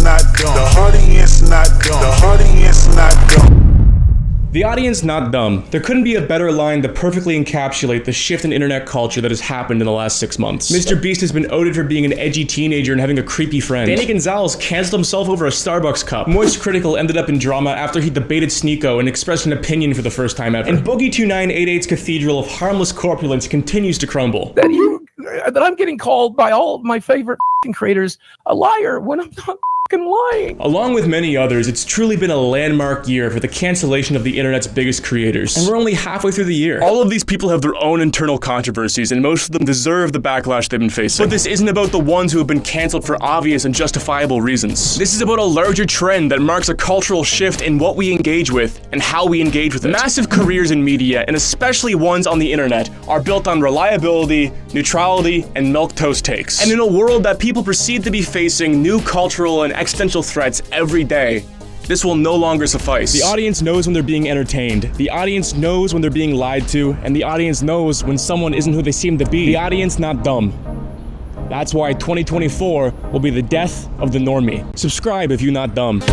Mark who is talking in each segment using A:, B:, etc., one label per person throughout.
A: not dumb. The audience not dumb. The audience not dumb.
B: The audience not dumb. There couldn't be a better line to perfectly encapsulate the shift in internet culture that has happened in the last 6 months. Mr. Beast has been outed for being an edgy teenager and having a creepy friend. Danny Gonzalez canceled himself over a Starbucks cup. Moist Critical ended up in drama after he debated Sneeko and expressed an opinion for the first time ever. And Boogie2988's cathedral of harmless corpulence continues to crumble.
C: That I'm getting called by all of my favorite creators a liar when I'm not lying.
B: Along with many others, it's truly been a landmark year for the cancellation of the internet's biggest creators. And we're only halfway through the year. All of these people have their own internal controversies, and most of them deserve the backlash they've been facing. But this isn't about the ones who have been canceled for obvious and justifiable reasons. This is about a larger trend that marks a cultural shift in what we engage with and how we engage with it. Massive careers in media, and especially ones on the internet, are built on reliability, neutrality, and milquetoast takes. And in a world that people perceive to be facing new cultural and existential threats every day, this will no longer suffice. The audience knows when they're being entertained. The audience knows when they're being lied to, and the audience knows when someone isn't who they seem to be. The audience not dumb. That's why 2024 will be the death of the normie. Subscribe if you're not dumb.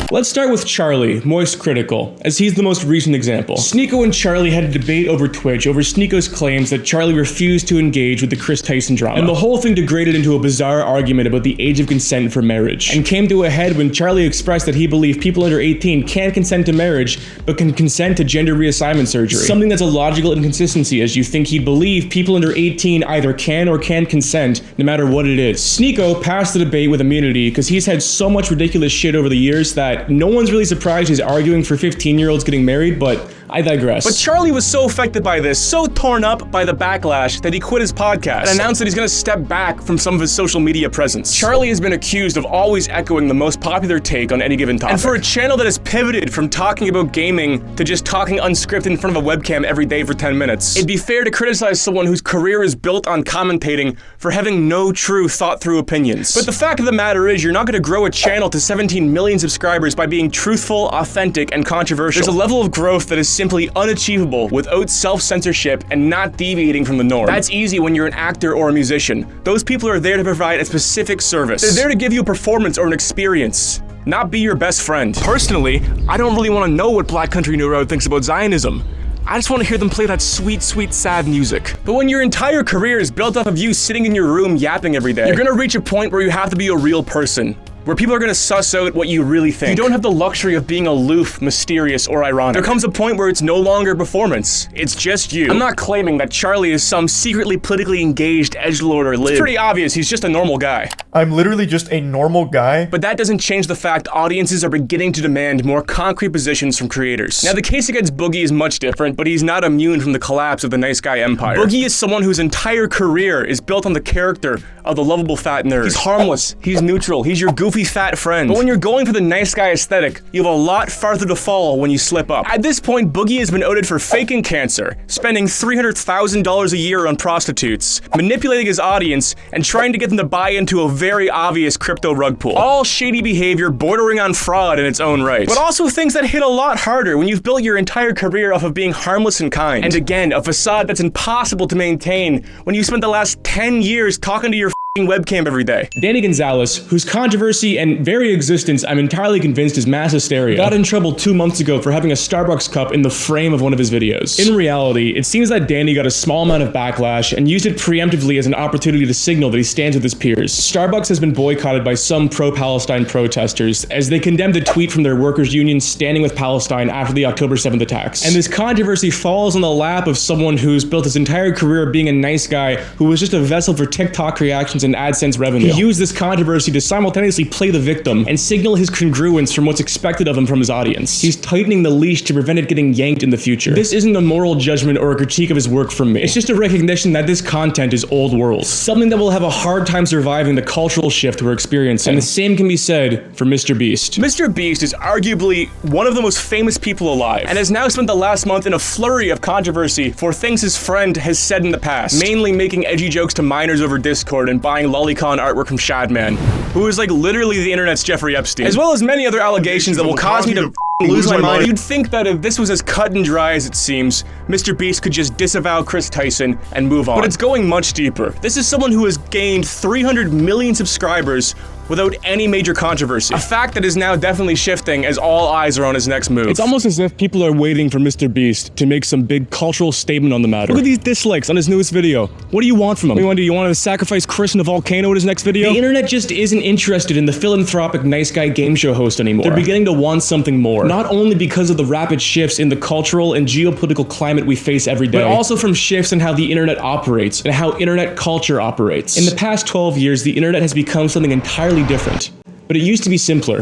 B: Let's start with Charlie, Moist Critical, as he's the most recent example. Sneeko and Charlie had a debate over Twitch over Sneeko's claims that Charlie refused to engage with the Chris Tyson drama. And the whole thing degraded into a bizarre argument about the age of consent for marriage, and came to a head when Charlie expressed that he believed people under 18 can't consent to marriage, but can consent to gender reassignment surgery. Something that's a logical inconsistency, as you think he'd believe people under 18 either can or can't consent, no matter what it is. Sneeko passed the debate with immunity because he's had so much ridiculous shit over the years that no one's really surprised he's arguing for 15-year-olds getting married, but I digress. But Charlie was so affected by this, so torn up by the backlash, that he quit his podcast and announced that he's gonna step back from some of his social media presence. Charlie has been accused of always echoing the most popular take on any given topic. And for a channel that has pivoted from talking about gaming to just talking unscripted in front of a webcam every day for 10 minutes, it'd be fair to criticize someone whose career is built on commentating for having no true thought-through opinions. But the fact of the matter is, you're not gonna grow a channel to 17 million subscribers by being truthful, authentic, and controversial. There's a level of growth that is simply unachievable without self-censorship and not deviating from the norm. That's easy when you're an actor or a musician. Those people are there to provide a specific service. They're there to give you a performance or an experience, not be your best friend. Personally, I don't really want to know what Black Country New Road thinks about Zionism. I just want to hear them play that sweet, sweet, sad music. But when your entire career is built up of you sitting in your room yapping every day, you're gonna reach a point where you have to be a real person, where people are gonna suss out what you really think. You don't have the luxury of being aloof, mysterious, or ironic. There comes a point where it's no longer performance. It's just you. I'm not claiming that Charlie is some secretly politically engaged edgelord or lib. It's pretty obvious he's just a normal guy.
D: I'm literally just a normal guy.
B: But that doesn't change the fact audiences are beginning to demand more concrete positions from creators. Now, the case against Boogie is much different, but he's not immune from the collapse of the nice guy empire. Boogie is someone whose entire career is built on the character of the lovable fat nerd. He's harmless, he's neutral, he's your goofy fat friend. But when you're going for the nice guy aesthetic, you have a lot farther to fall when you slip up. At this point, Boogie has been outed for faking cancer, spending $300,000 a year on prostitutes, manipulating his audience, and trying to get them to buy into a very obvious crypto rug pull. All shady behavior bordering on fraud in its own right. But also things that hit a lot harder when you've built your entire career off of being harmless and kind. And again, a facade that's impossible to maintain when you spent the last 10 years talking to your webcam every day. Danny Gonzalez, whose controversy and very existence I'm entirely convinced is mass hysteria, got in trouble 2 months ago for having a Starbucks cup in the frame of one of his videos. In reality, it seems that Danny got a small amount of backlash and used it preemptively as an opportunity to signal that he stands with his peers. Starbucks has been boycotted by some pro-Palestine protesters as they condemned a tweet from their workers' union standing with Palestine after the October 7th attacks. And this controversy falls on the lap of someone who's built his entire career being a nice guy who was just a vessel for TikTok reactions and AdSense revenue. He used this controversy to simultaneously play the victim and signal his congruence from what's expected of him from his audience. He's tightening the leash to prevent it getting yanked in the future. This isn't a moral judgment or a critique of his work from me. It's just a recognition that this content is old world. Something that will have a hard time surviving the cultural shift we're experiencing. And the same can be said for Mr. Beast. Mr. Beast is arguably one of the most famous people alive, and has now spent the last month in a flurry of controversy for things his friend has said in the past, mainly making edgy jokes to minors over Discord and buying lolicon artwork from Shadman, who is like literally the internet's Jeffrey Epstein, as well as many other allegations that will cause me to lose my mind. You'd think that if this was as cut and dry as it seems, Mr. Beast could just disavow Chris Tyson and move on. But it's going much deeper. This is someone who has gained 300 million subscribers without any major controversy. A fact that is now definitely shifting as all eyes are on his next move. It's almost as if people are waiting for Mr. Beast to make some big cultural statement on the matter. Look at these dislikes on his newest video. What do you want from him? What do you want to do? You want to sacrifice Chris in a volcano in his next video? The internet just isn't interested in the philanthropic nice guy game show host anymore. They're beginning to want something more. Not only because of the rapid shifts in the cultural and geopolitical climate we face every day, but also from shifts in how the internet operates and how internet culture operates. In the past 12 years, the internet has become something entirely different, but it used to be simpler.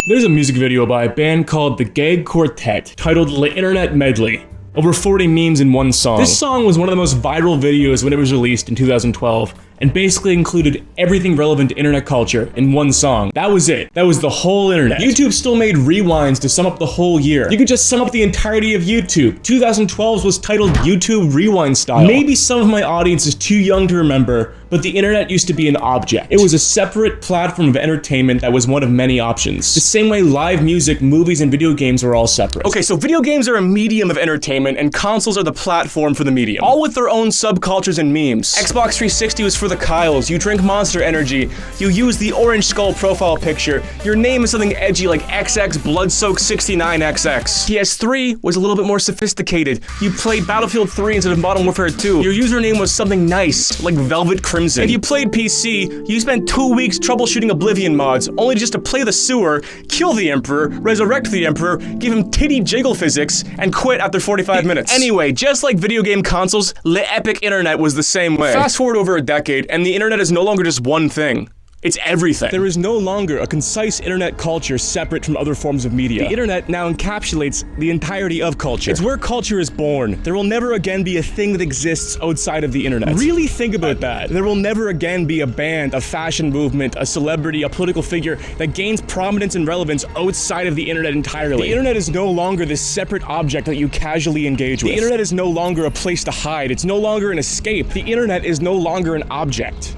B: There's a music video by a band called The Gag Quartet titled La Internet Medley. Over 40 memes in one song. This song was one of the most viral videos when it was released in 2012, and basically included everything relevant to internet culture in one song. That was it. That was the whole internet. YouTube still made rewinds to sum up the whole year. You could just sum up the entirety of YouTube. 2012 was titled YouTube Rewind Style. Maybe some of my audience is too young to remember, but the internet used to be an object. It was a separate platform of entertainment that was one of many options. The same way live music, movies, and video games were all separate. Okay, so video games are a medium of entertainment, and consoles are the platform for the medium. All with their own subcultures and memes. Xbox 360 was for the Kyles. You drink Monster Energy. You use the orange skull profile picture. Your name is something edgy like XX Bloodsoaked 69XX. PS3 was a little bit more sophisticated. You played Battlefield 3 instead of Modern Warfare 2. Your username was something nice, like Velvet Crimson. If you played PC, you spent 2 weeks troubleshooting Oblivion mods, only just to play the sewer, kill the Emperor, resurrect the Emperor, give him titty jiggle physics, and quit after 45 minutes. Anyway, just like video game consoles, the epic internet was the same way. Fast forward over a decade, and the internet is no longer just one thing. It's everything. There is no longer a concise internet culture separate from other forms of media. The internet now encapsulates the entirety of culture. It's where culture is born. There will never again be a thing that exists outside of the internet. Really think about that. There will never again be a band, a fashion movement, a celebrity, a political figure that gains prominence and relevance outside of the internet entirely. The internet is no longer this separate object that you casually engage with. The internet is no longer a place to hide. It's no longer an escape. The internet is no longer an object.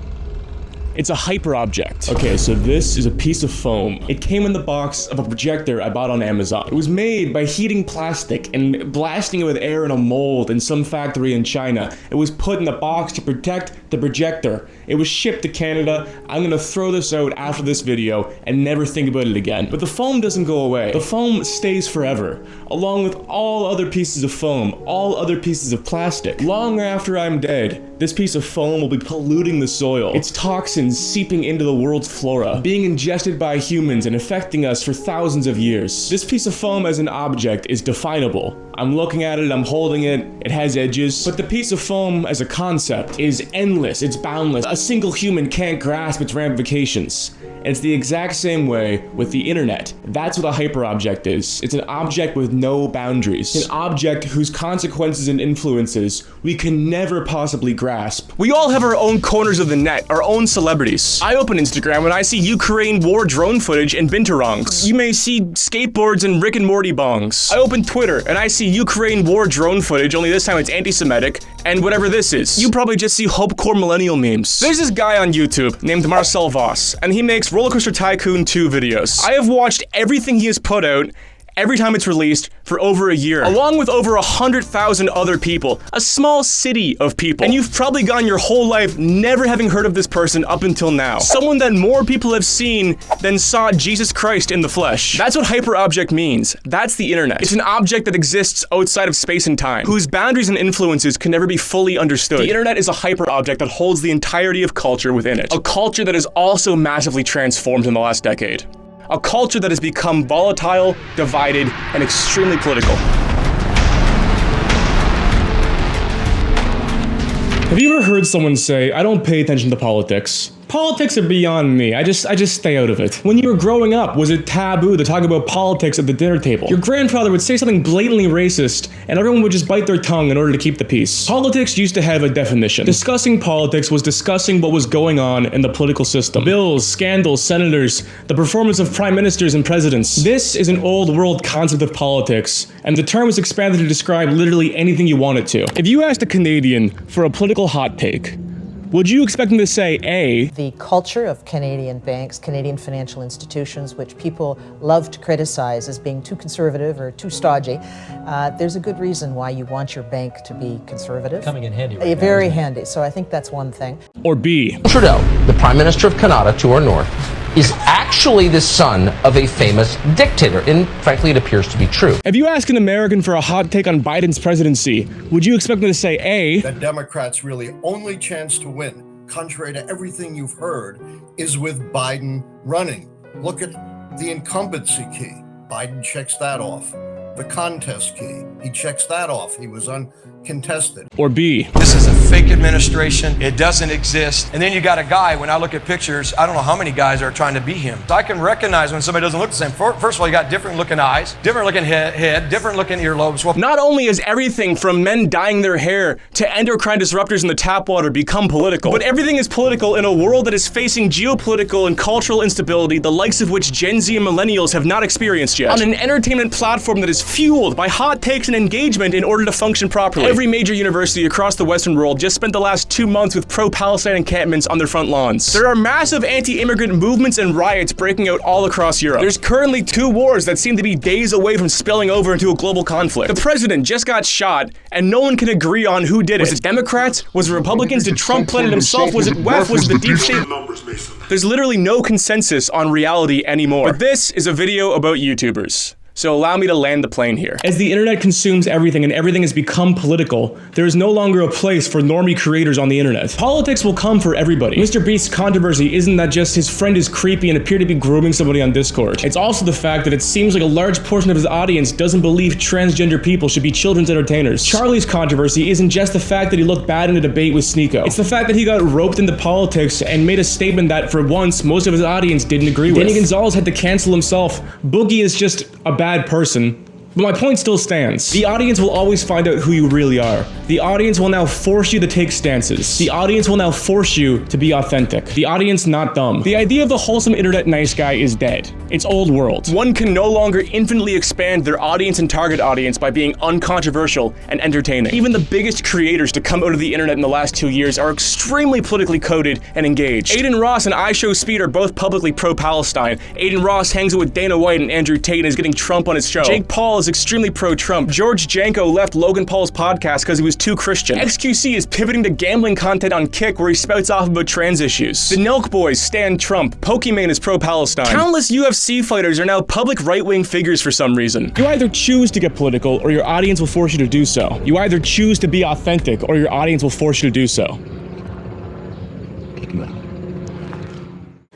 B: It's a hyper-object. Okay, so this is a piece of foam. It came in the box of a projector I bought on Amazon. It was made by heating plastic and blasting it with air in a mold in some factory in China. It was put in a box to protect the projector. It was shipped to Canada. I'm gonna throw this out after this video and never think about it again. But the foam doesn't go away. The foam stays forever, along with all other pieces of foam, all other pieces of plastic. Long after I'm dead, this piece of foam will be polluting the soil. Its toxins seeping into the world's flora, being ingested by humans and affecting us for thousands of years. This piece of foam as an object is definable. I'm looking at it, I'm holding it, it has edges, but the piece of foam as a concept is endless, it's boundless. A single human can't grasp its ramifications. And it's the exact same way with the internet. That's what a hyperobject is. It's an object with no boundaries. An object whose consequences and influences we can never possibly grasp. We all have our own corners of the net, our own celebrities. I open Instagram and I see Ukraine war drone footage and binturongs. You may see skateboards and Rick and Morty bongs. I open Twitter and I see Ukraine war drone footage, only this time it's anti-Semitic, and whatever this is. You probably just see Hopecore millennial memes. There's this guy on YouTube named Marcel Voss, and he makes Rollercoaster Tycoon 2 videos. I have watched everything he has put out every time it's released for over a year, along with over 100,000 other people, a small city of people. And you've probably gone your whole life never having heard of this person up until now. Someone that more people have seen than saw Jesus Christ in the flesh. That's what hyperobject means. That's the internet. It's an object that exists outside of space and time, whose boundaries and influences can never be fully understood. The internet is a hyperobject that holds the entirety of culture within it. A culture that is also massively transformed in the last decade. A culture that has become volatile, divided, and extremely political. Have you ever heard someone say, I don't pay attention to politics? Politics are beyond me. I just stay out of it. When you were growing up, was it taboo to talk about politics at the dinner table? Your grandfather would say something blatantly racist, and everyone would just bite their tongue in order to keep the peace. Politics used to have a definition. Discussing politics was discussing what was going on in the political system. Bills, scandals, senators, the performance of prime ministers and presidents. This is an old world concept of politics, and the term is expanded to describe literally anything you want it to. If you asked a Canadian for a political hot take, would you expect them to say A,
E: the culture of Canadian banks, Canadian financial institutions, which people love to criticize as being too conservative or too stodgy, there's a good reason why you want your bank to be conservative.
F: Coming in handy right now,
E: very
F: isn't it?
E: handy. So I think that's one thing.
B: or B?
G: Trudeau, the Prime Minister of Canada to our north, is actually the son of a famous dictator, and frankly, it appears to be true.
B: If you ask an American for a hot take on Biden's presidency, would you expect them to say A,
H: The Democrats' really only chance to win, contrary to everything you've heard, is with Biden running. Look at the incumbency key. Biden checks that off. The contest key, he checks that off. He was uncontested.
B: or B?
I: This is a fake administration. It doesn't exist. And then you got a guy, when I look at pictures, I don't know how many guys are trying to be him. So I can recognize when somebody doesn't look the same. First of all, you got different looking eyes, different looking head, different looking earlobes. Well,
B: Not only has everything from men dyeing their hair to endocrine disruptors in the tap water become political, but everything is political in a world that is facing geopolitical and cultural instability, the likes of which Gen Z and millennials have not experienced yet. On an entertainment platform that is fueled by hot takes and engagement in order to function properly. Every major university across the Western world just spent the last 2 months with pro-Palestine encampments on their front lawns. There are massive anti-immigrant movements and riots breaking out all across Europe. There's currently 2 wars that seem to be days away from spilling over into a global conflict. The president just got shot, and no one can agree on who did it. Was it Democrats? Was it Republicans? Did Trump plan it himself? Was it WEF? Was it the deep state? There's literally no consensus on reality anymore. But this is a video about YouTubers. So allow me to land the plane here. As the internet consumes everything and everything has become political, there is no longer a place for normie creators on the internet. Politics will come for everybody. Mr. Beast's controversy isn't that just his friend is creepy and appeared to be grooming somebody on Discord. It's also the fact that it seems like a large portion of his audience doesn't believe transgender people should be children's entertainers. Charlie's controversy isn't just the fact that he looked bad in a debate with Sneeko. It's the fact that he got roped into politics and made a statement that, for once, most of his audience didn't agree with. Danny Gonzalez had to cancel himself. Boogie is just a bad person. But my point still stands. The audience will always find out who you really are. The audience will now force you to take stances. The audience will now force you to be authentic. The audience not dumb. The idea of the wholesome internet nice guy is dead. It's old world. One can no longer infinitely expand their audience and target audience by being uncontroversial and entertaining. Even the biggest creators to come out of the internet in the last 2 years are extremely politically coded and engaged. Aiden Ross and iShowSpeed are both publicly pro-Palestine. Aiden Ross hangs out with Dana White and Andrew Tate and is getting Trump on his show. Jake Paul is extremely pro-Trump. George Janko left Logan Paul's podcast because he was too Christian. XQC is pivoting to gambling content on Kick where he spouts off about trans issues. The Nelk Boys stand Trump. Pokimane is pro-Palestine. Countless UFC fighters are now public right-wing figures for some reason. You either choose to get political or your audience will force you to do so. You either choose to be authentic or your audience will force you to do so.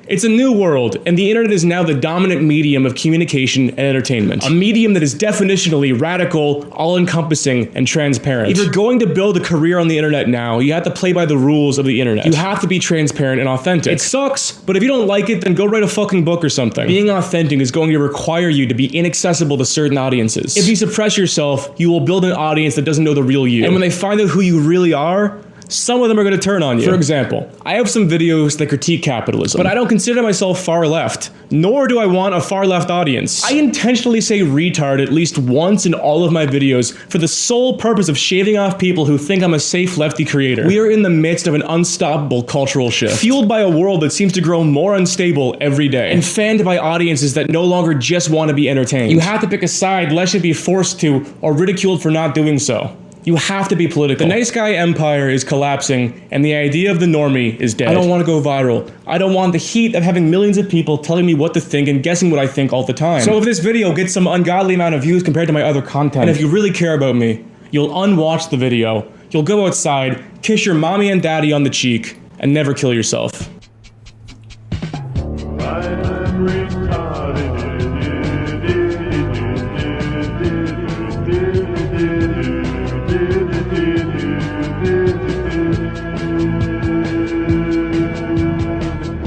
B: It's a new world, and the internet is now the dominant medium of communication and entertainment. A medium that is definitionally radical, all-encompassing, and transparent. If you're going to build a career on the internet now, you have to play by the rules of the internet. You have to be transparent and authentic. It sucks, but if you don't like it, then go write a fucking book or something. Being authentic is going to require you to be inaccessible to certain audiences. If you suppress yourself, you will build an audience that doesn't know the real you. And when they find out who you really are, some of them are going to turn on you. For example, I have some videos that critique capitalism, but I don't consider myself far left, nor do I want a far left audience. I intentionally say retard at least once in all of my videos for the sole purpose of shaving off people who think I'm a safe lefty creator. We are in the midst of an unstoppable cultural shift, fueled by a world that seems to grow more unstable every day, and fanned by audiences that no longer just want to be entertained. You have to pick a side lest you be forced to or ridiculed for not doing so. You have to be political. The nice guy empire is collapsing, and the idea of the normie is dead. I don't want to go viral. I don't want the heat of having millions of people telling me what to think and guessing what I think all the time. So if this video gets some ungodly amount of views compared to my other content, and if you really care about me, you'll unwatch the video, you'll go outside, kiss your mommy and daddy on the cheek, and never kill yourself.